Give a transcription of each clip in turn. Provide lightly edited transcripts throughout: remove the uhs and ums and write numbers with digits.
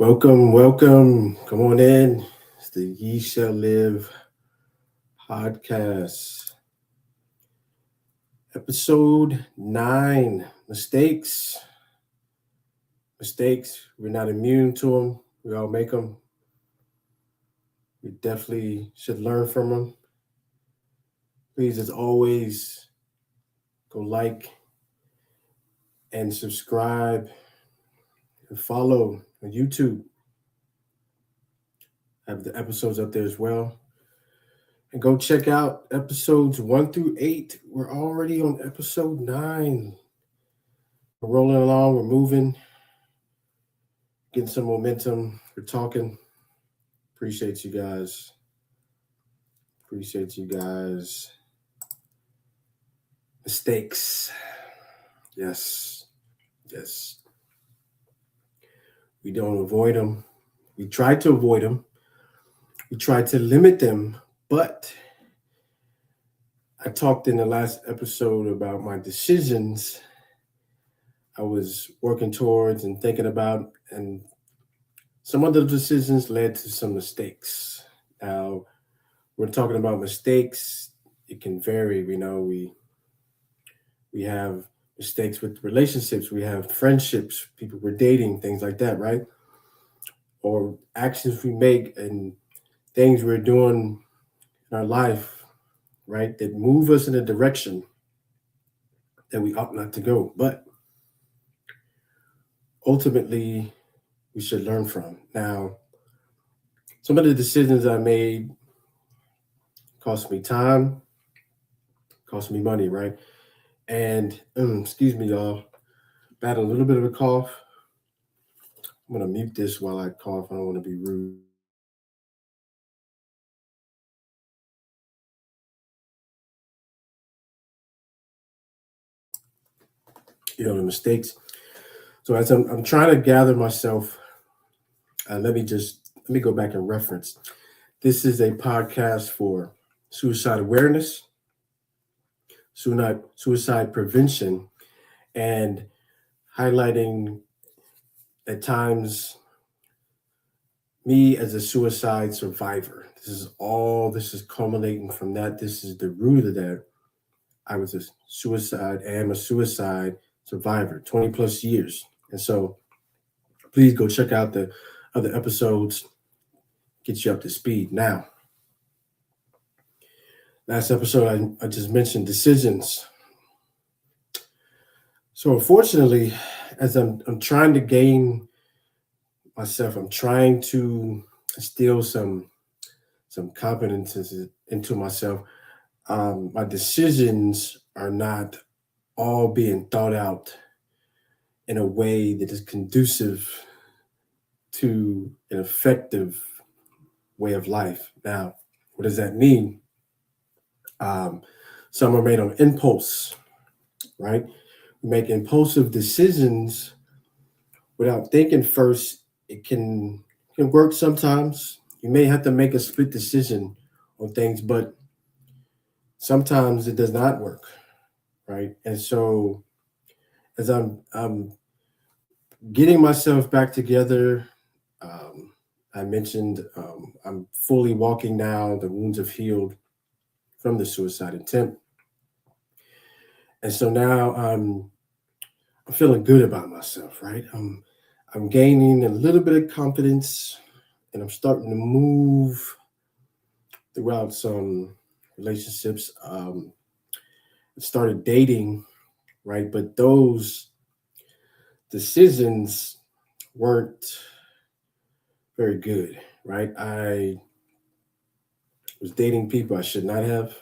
Welcome. Come on in. It's the Ye Shall Live podcast, episode 9. Mistakes. We're not immune to them. We all make them. We definitely should learn from them. Please, as always, go like and subscribe and follow on YouTube. I have the episodes up there as well. And go check out episodes 1 through 8. We're already on episode 9. We're rolling along, we're moving, getting some momentum. We're talking. Appreciate you guys. Mistakes. Yes. We don't avoid them. We try to avoid them. We try to limit them. But I talked in the last episode about my decisions I was working towards and thinking about, and some of the decisions led to some mistakes. Now, we're talking about mistakes. It can vary. We have mistakes with relationships. We have friendships, people we're dating, things like that, right? Or actions we make and things we're doing in our life, right, that move us in a direction that we ought not to go. But ultimately, we should learn from. Now, some of the decisions I made cost me time, cost me money, right? And excuse me, y'all. I had a little bit of a cough. I'm gonna mute this while I cough. I don't want to be rude. The mistakes. So as I'm trying to gather myself, let me go back and reference. This is a podcast for suicide awareness, suicide prevention, and highlighting at times me as a suicide survivor. This is culminating from that. This is the root of that. I was a suicide survivor, 20 plus years. And so please go check out the other episodes, get you up to speed. Now, last episode, I just mentioned decisions. So unfortunately, as I'm trying to gain myself, I'm trying to instill some confidence into myself. My decisions are not all being thought out in a way that is conducive to an effective way of life. Now, what does that mean? Some are made on impulse, right? We make impulsive decisions without thinking first. It can work sometimes. You may have to make a split decision on things, but sometimes it does not work, right? And so as I'm getting myself back together, I mentioned I'm fully walking now. The wounds have healed from the suicide attempt, and so now I'm feeling good about myself. Right, I'm gaining a little bit of confidence, and I'm starting to move throughout some relationships. I started dating, right, but those decisions weren't very good. Right, I was dating people I should not have.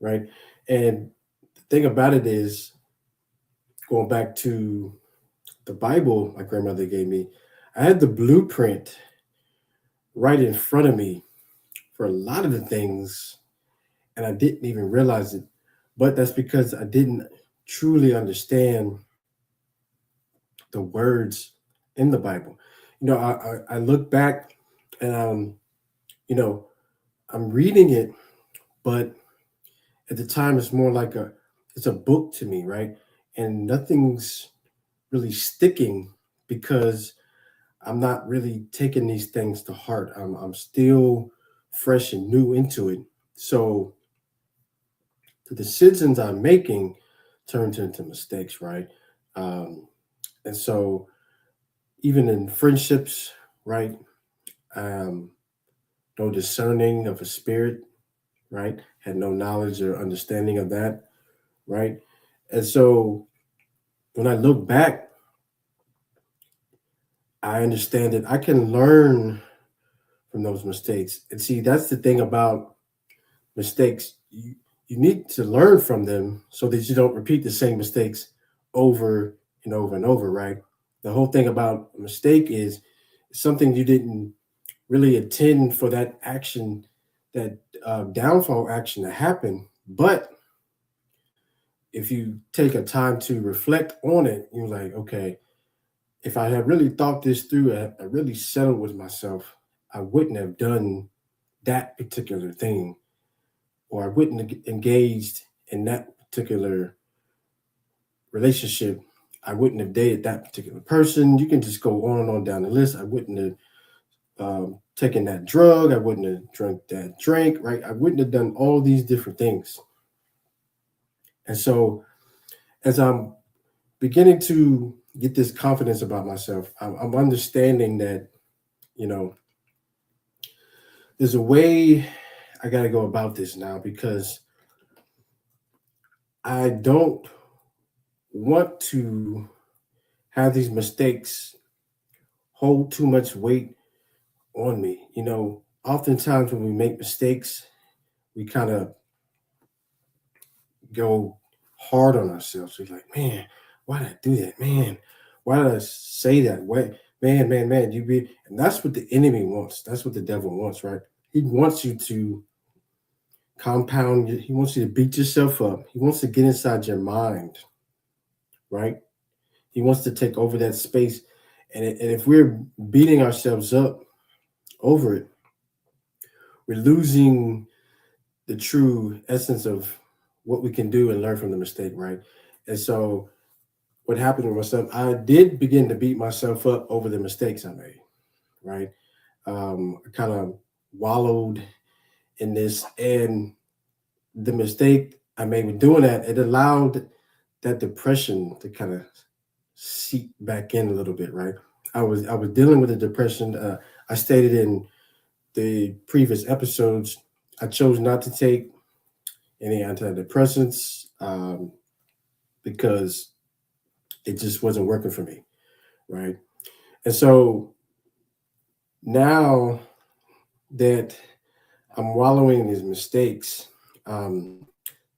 Right, and the thing about it is, going back to the Bible my grandmother gave me, I had the blueprint right in front of me for a lot of the things, and I didn't even realize it. But that's because I didn't truly understand the words in the Bible. I look back and you know, I'm reading it, but at the time it's more like it's a book to me, right? And nothing's really sticking because I'm not really taking these things to heart. I'm still fresh and new into it. So the decisions I'm making turns into mistakes, right? Um, and so even in friendships, right? Um, no discerning of a spirit, right? Had no knowledge or understanding of that, right? And so when I look back, I understand that I can learn from those mistakes. And see, that's the thing about mistakes. You need to learn from them so that you don't repeat the same mistakes over and over and over, right? The whole thing about a mistake is something you didn't really intend for that action, that downfall action to happen. But if you take a time to reflect on it, you're like, okay, if I had really thought this through, I really settled with myself, I wouldn't have done that particular thing, or I wouldn't have engaged in that particular relationship. I wouldn't have dated that particular person. You can just go on and on down the list. I wouldn't have taken that drug. I wouldn't have drank that drink, right? I wouldn't have done all these different things. And so, as I'm beginning to get this confidence about myself, I'm understanding that, you know, there's a way I got to go about this now, because I don't want to have these mistakes hold too much weight on me. Oftentimes when we make mistakes, we kind of go hard on ourselves. We're like, man, why did I do that? Man, why did I say that? Why, man, and that's what the enemy wants. That's what the devil wants, right? He wants you to compound, he wants you to beat yourself up. He wants to get inside your mind, right? He wants to take over that space. And if we're beating ourselves up over it, we're losing the true essence of what we can do and learn from the mistake, right? And so what happened with myself, I did begin to beat myself up over the mistakes I made, right? I kind of wallowed in this, and the mistake I made with doing that, it allowed that depression to kind of seep back in a little bit, right? I was dealing with the depression. I stated in the previous episodes, I chose not to take any antidepressants because it just wasn't working for me, right? And so now that I'm wallowing in these mistakes,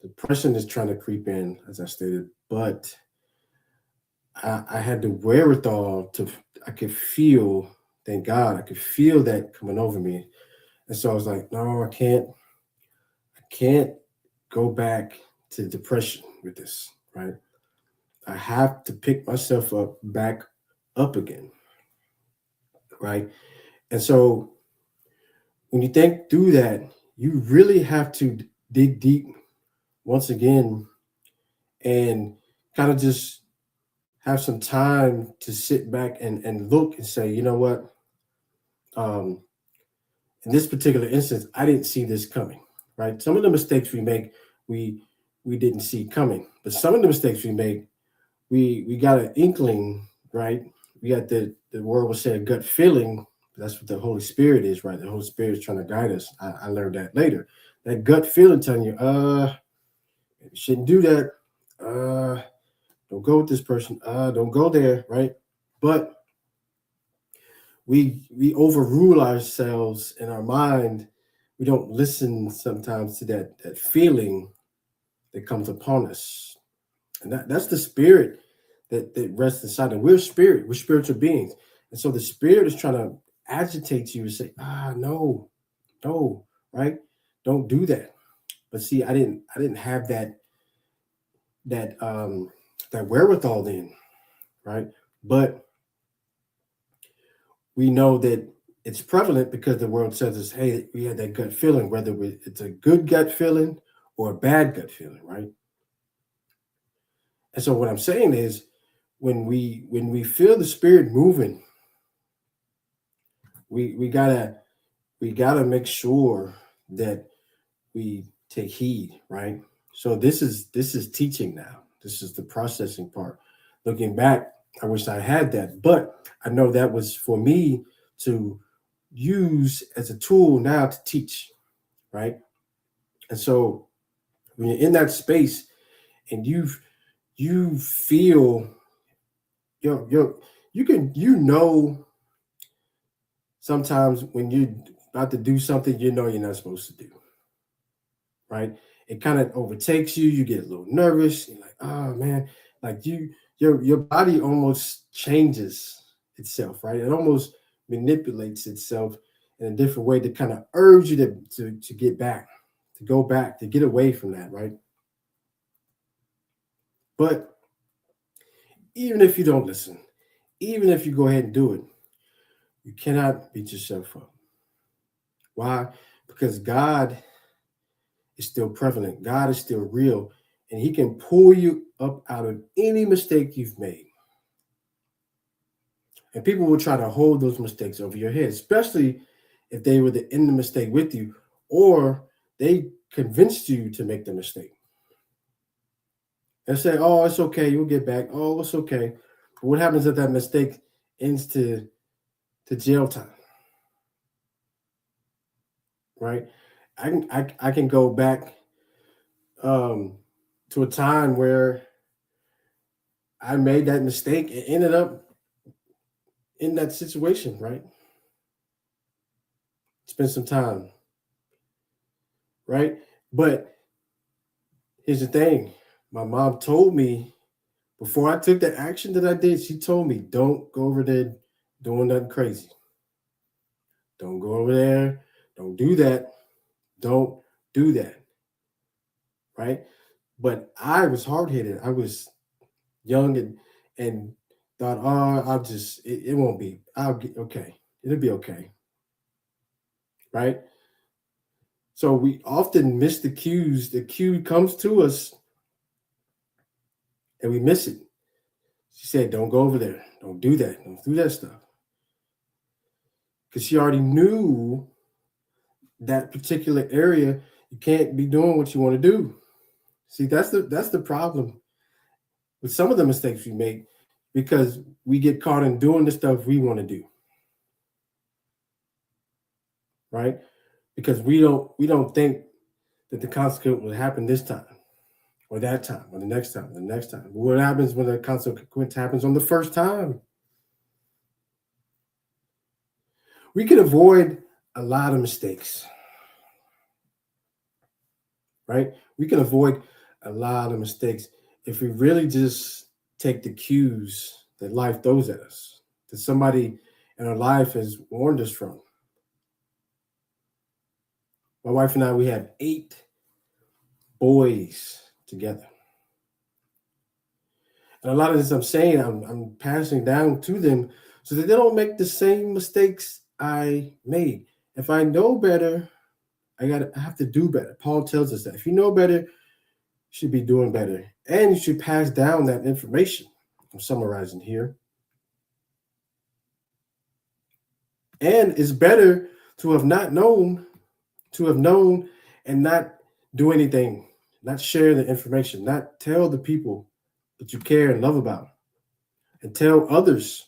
depression is trying to creep in, as I stated, but I had the wherewithal to, I could feel, thank God, I could feel that coming over me. And so I was like, no, I can't go back to depression with this, right? I have to pick myself up back up again, right? And so when you think through that, you really have to dig deep once again and kind of just have some time to sit back and look and say, you know what? Um, in this particular instance, I didn't see this coming, right? Some of the mistakes we make, we we didn't see coming, but some of the mistakes we make, we got an inkling, right? We got the word will say a gut feeling. That's what the Holy Spirit is, right? The Holy Spirit is trying to guide us. I learned that later. That gut feeling telling you, maybe you shouldn't do that. Don't go with this person. Don't go there, right? But we overrule ourselves in our mind. We don't listen sometimes to that feeling that comes upon us, and that's the spirit that rests inside. And we're spirit. We're spiritual beings, and so the spirit is trying to agitate you and say, no, no, right? Don't do that. But see, I didn't have that wherewithal then, right? But we know that it's prevalent because the world says us, hey, we had that gut feeling, whether it's a good gut feeling or a bad gut feeling, right? And so what I'm saying is when we feel the spirit moving, we gotta make sure that we take heed, right? So this is teaching now. This is the processing part. Looking back, I wish I had that, but I know that was for me to use as a tool now to teach, right? And so when you're in that space and you feel your you can sometimes when you're about to do something you're not supposed to do, right? It kind of overtakes you. You get a little nervous. You're like, oh man, like your body almost changes itself, right? It almost manipulates itself in a different way to kind of urge you to get back, to go back, to get away from that, right? But even if you don't listen, even if you go ahead and do it, you cannot beat yourself up. Why? Because God is still prevalent. God is still real, and He can pull you up out of any mistake you've made. And people will try to hold those mistakes over your head, especially if they were in the mistake with you or they convinced you to make the mistake. And say, oh, it's okay, you'll get back. Oh, it's okay. But what happens if that mistake ends to jail time? Right? I can go back to a time where I made that mistake and ended up in that situation, right? Spend some time, right? But here's the thing. My mom told me before I took the action that I did, she told me, don't go over there doing nothing crazy. Don't go over there. Don't do that. Don't do that. Right? But I was hard headed. I was young and thought, oh, it won't be. I'll get okay. It'll be okay. Right? So we often miss the cues. The cue comes to us and we miss it. She said, don't go over there. Don't do that. Don't do that stuff. Because she already knew that particular area, you can't be doing what you want to do. See, that's the problem with some of the mistakes we make because we get caught in doing the stuff we want to do. Right? Because we don't think that the consequence will happen this time or that time or the next time, the next time. But what happens when the consequence happens on the first time? We can avoid a lot of mistakes, right? We can avoid a lot of mistakes if we really just take the cues that life throws at us, that somebody in our life has warned us from. My wife and I, we have 8 boys together. And a lot of this I'm saying, I'm passing down to them so that they don't make the same mistakes I made. If I know better, I have to do better. Paul tells us that. If you know better, you should be doing better. And you should pass down that information. I'm summarizing here. And it's better to have not known, to have known and not do anything, not share the information, not tell the people that you care and love about, and tell others,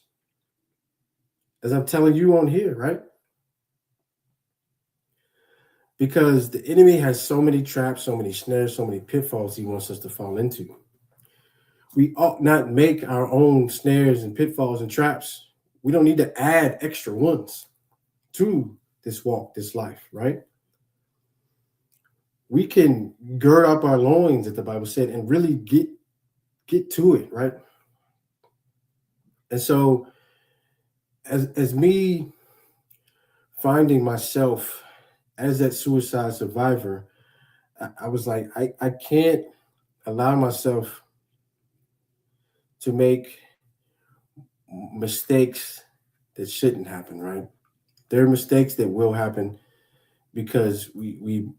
as I'm telling you on here, right? Because the enemy has so many traps, so many snares, so many pitfalls he wants us to fall into. We ought not make our own snares and pitfalls and traps. We don't need to add extra ones to this walk, this life, right? We can gird up our loins, as the Bible said, and really get to it, right? And so as me finding myself as that suicide survivor, I was like, I can't allow myself to make mistakes that shouldn't happen, right? There are mistakes that will happen because we're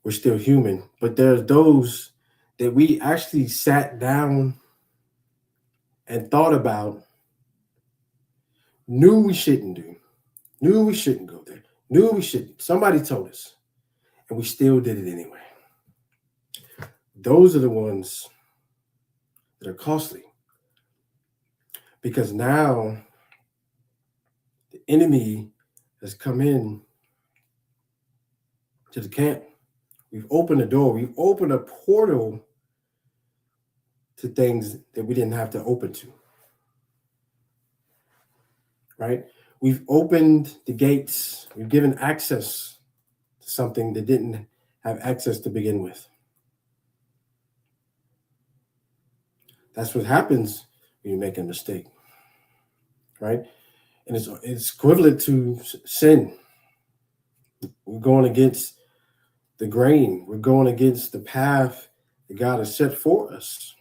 still human, but there's those that we actually sat down and thought about, knew we shouldn't do, Knew we shouldn't go there. Knew we shouldn't. Somebody told us. And we still did it anyway. Those are the ones that are costly. Because now the enemy has come in to the camp. We've opened the door. We've opened a portal to things that we didn't have to open to. Right? We've opened the gates. We've given access to something that didn't have access to begin with. That's what happens when you make a mistake. Right? And it's equivalent to sin. We're going against the grain. We're going against the path that God has set for us.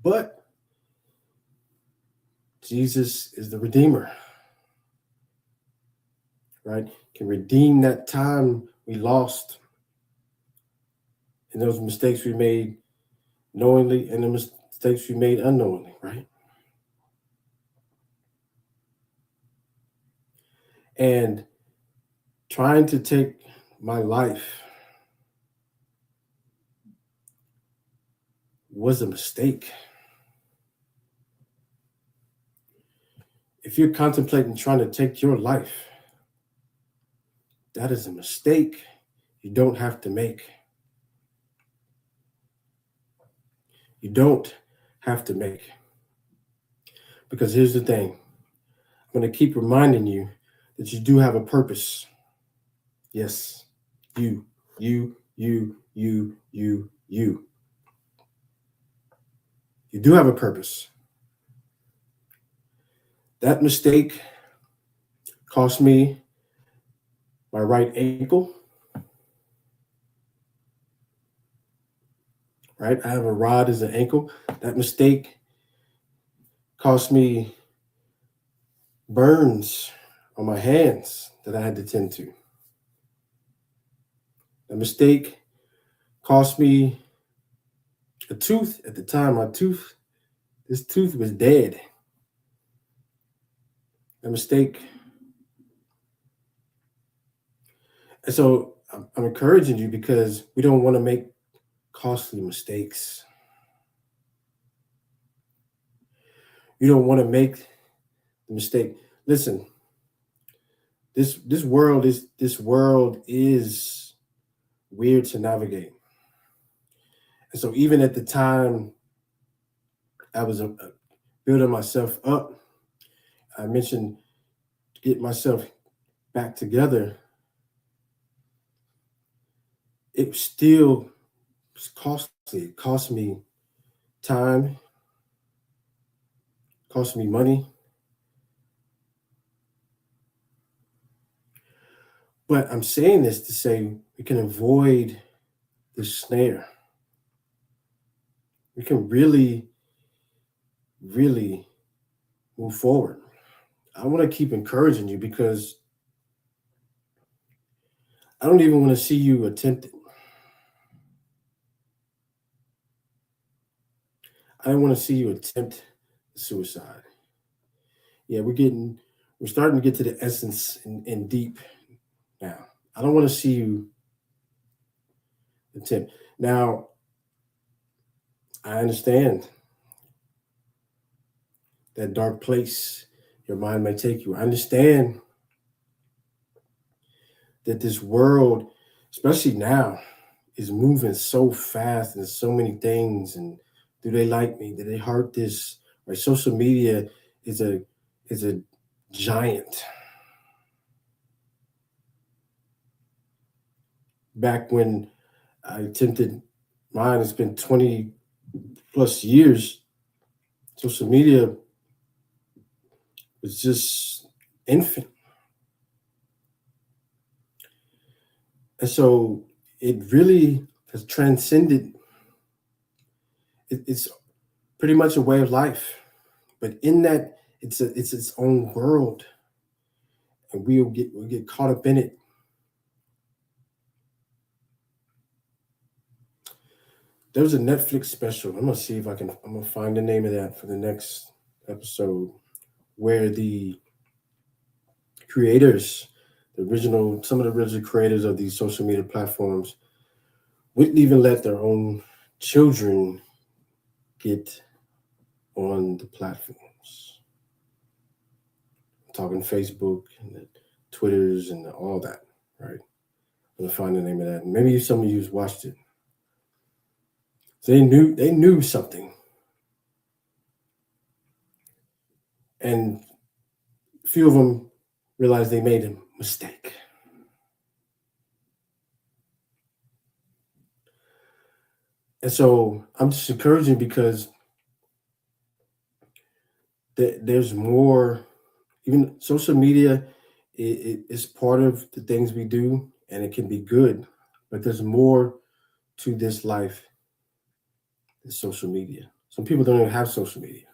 But Jesus is the Redeemer, right? Can redeem that time we lost and those mistakes we made knowingly and the mistakes we made unknowingly, right? And trying to take my life was a mistake. If you're contemplating trying to take your life, that is a mistake you don't have to make. You don't have to make. Because here's the thing. I'm going to keep reminding you that you do have a purpose. Yes, you. You do have a purpose. That mistake cost me my right ankle. Right? I have a rod as an ankle. That mistake cost me burns on my hands that I had to tend to. That mistake cost me a tooth. At the time, this tooth was dead. A mistake. And so I'm encouraging you because we don't want to make costly mistakes. You don't want to make the mistake. Listen, this world is weird to navigate. And so even at the time I was building myself up, I mentioned get myself back together. It still was costly. It cost me time, cost me money. But I'm saying this to say we can avoid the snare. We can really, really move forward. I want to keep encouraging you because I don't even want to see you attempt it. I don't want to see you attempt suicide. Yeah, we're starting to get to the essence and deep now. I don't want to see you attempt. Now, I understand that dark place your mind may take you. I understand that this world, especially now, is moving so fast and so many things. And do they like me? Do they heart this? Right? Social media is a giant. Back when I attempted mine, it's been 20 plus years. Social media was just infant. And so it really has transcended. It's pretty much a way of life. But in that, it's its own world. And we'll get caught up in it. There was a Netflix special. I'm gonna find the name of that for the next episode, where the creators, some of the original creators of these social media platforms wouldn't even let their own children get on the platforms. I'm talking Facebook and the Twitters and all that, right? I'm gonna find the name of that. Maybe some of you watched it. So they knew something. And a few of them realized they made a mistake. And so I'm just encouraging because there's more. Even social media is part of the things we do, and it can be good, but there's more to this life than social media. Some people don't even have social media.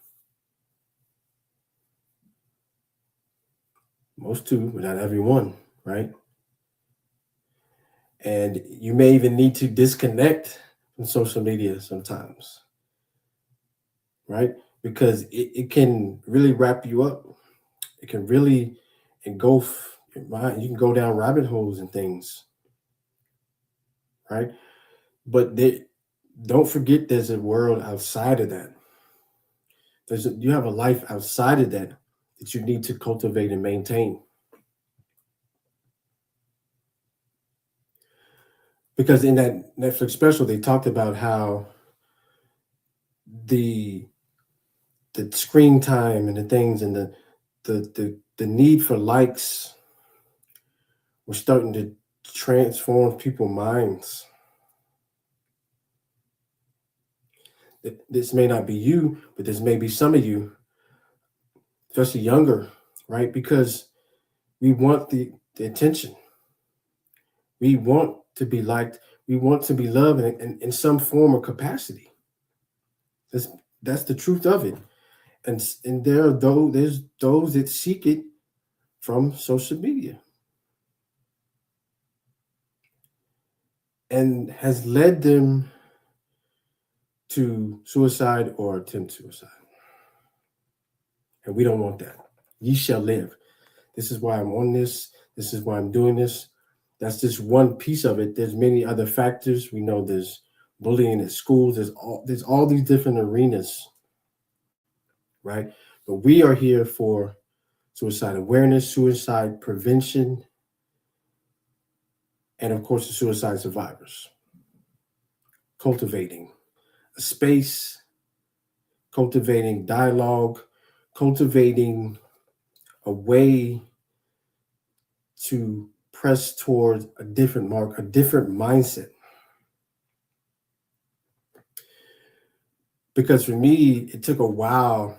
Most do, but not everyone, right? And you may even need to disconnect from social media sometimes, right? Because it can really wrap you up. It can really engulf your mind. You can go down rabbit holes and things, right? But don't forget there's a world outside of that. You have a life outside of that you need to cultivate and maintain. Because in that Netflix special, they talked about how the screen time and the things and the need for likes were starting to transform people's minds. This may not be you, but this may be some of you, especially younger, right? Because we want the attention. We want to be liked. We want to be loved in some form or capacity. That's the truth of it. And there's those that seek it from social media. And has led them to suicide or attempt suicide. And we don't want that. Ye shall live. This is why I'm on this. This is why I'm doing this. That's just one piece of it. There's many other factors. We know there's bullying at schools. There's all these different arenas, right? But we are here for suicide awareness, suicide prevention, and of course, the suicide survivors. Cultivating a space, cultivating dialogue, cultivating a way to press towards a different mark, a different mindset. Because for me, it took a while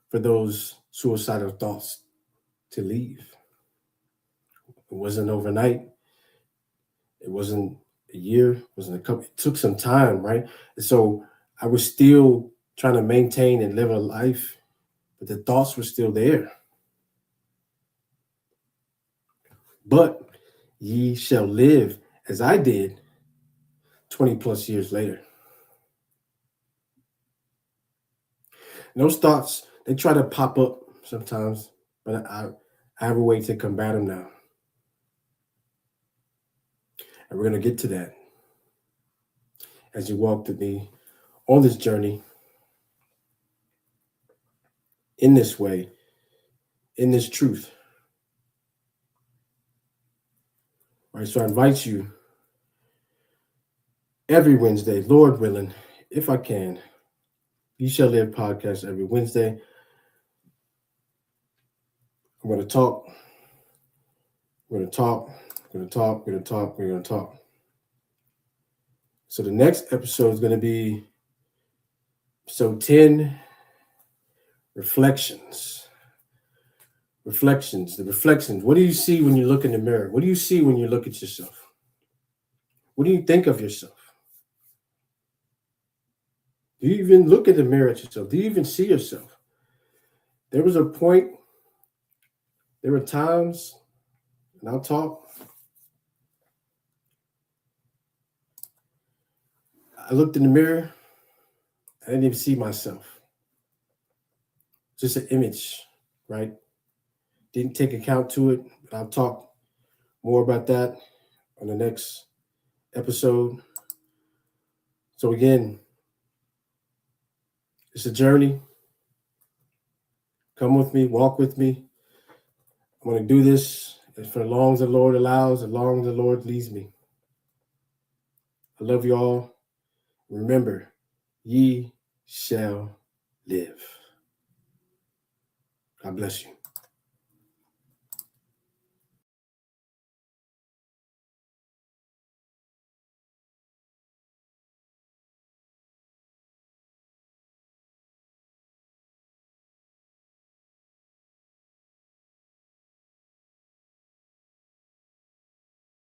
for those suicidal thoughts to leave. It wasn't overnight. It wasn't a year. It wasn't a couple. It took some time, right? And so I was still trying to maintain and live a life, but the thoughts were still there. But ye shall live as I did 20 plus years later. And those thoughts, they try to pop up sometimes, but I have a way to combat them now. And we're going to get to that as you walk with me on this journey, in this way, in this truth. All right, so I invite you every Wednesday, Lord willing, if I can, Ye Shall Live podcast every Wednesday. I'm going to talk. We're going to talk. We're going to talk. We're going to talk. We're going to talk. So the next episode is going to be episode 10, reflections. Reflections, the reflections. What do you see when you look in the mirror? What do you see when you look at yourself? What do you think of yourself? Do you even look at the mirror at yourself? Do you even see yourself? There was a point, there were times, and I'll talk. I looked in the mirror, I didn't even see myself. Just an image, right? didn't take account to it. I'll talk more about that on the next episode. So again, it's a journey. Come with me, walk with me. I'm going to do this for as long as the Lord allows, as long as the Lord leads me. I love you all. Remember, ye shall live. God bless you.